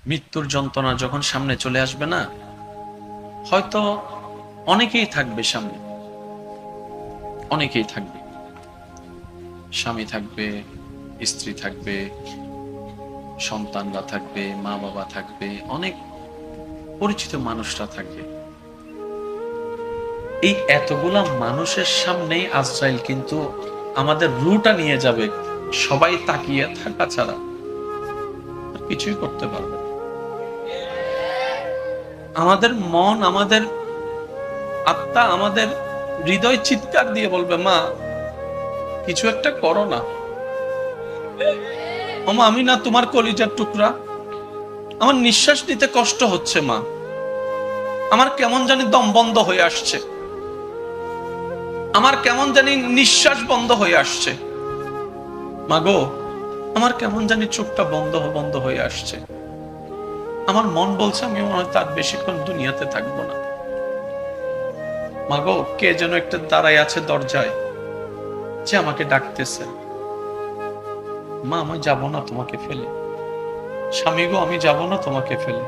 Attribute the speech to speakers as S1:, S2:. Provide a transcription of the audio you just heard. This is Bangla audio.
S1: মৃত্যুর যন্ত্রণা যখন সামনে চলে আসবে না, হয়তো অনেকেই থাকবে সামনে, অনেকেই থাকবে, স্বামী থাকবে, স্ত্রী থাকবে, সন্তানরা থাকবে, মা বাবা থাকবে, অনেক পরিচিত মানুষরা থাকবে। এই এতগুলা মানুষের সামনেই আজরাইল কিন্তু আমাদের রুটা নিয়ে যাবে, সবাই তাকিয়ে থাকা ছাড়া আর কিছুই করতে পারবে না। আমাদের মন, আমাদের আত্মা, আমাদের হৃদয় চিৎকার দিয়ে বলবে, মা কিছু একটা করো না, ওমা আমি না তোমার কলিজার টুকরা, আমার নিঃশ্বাস নিতে কষ্ট হচ্ছে মা, আমার কেমন জানি দম বন্ধ হয়ে আসছে, আমার কেমন জানি নিঃশ্বাস বন্ধ হয়ে আসছে, মা গো আমার কেমন জানি চোখটা বন্ধ বন্ধ হয়ে আসছে, আমার মন বলছে আমি মনে হয় তার বেশিক্ষণ দুনিয়াতে থাকবো না। মা গো কে যেন একটা দাঁড়ায় আছে দরজায়, যে আমাকে ডাকতেছে, মা আমি যাব না তোমাকে ফেলে, স্বামী গো আমি যাব না তোমাকে ফেলে।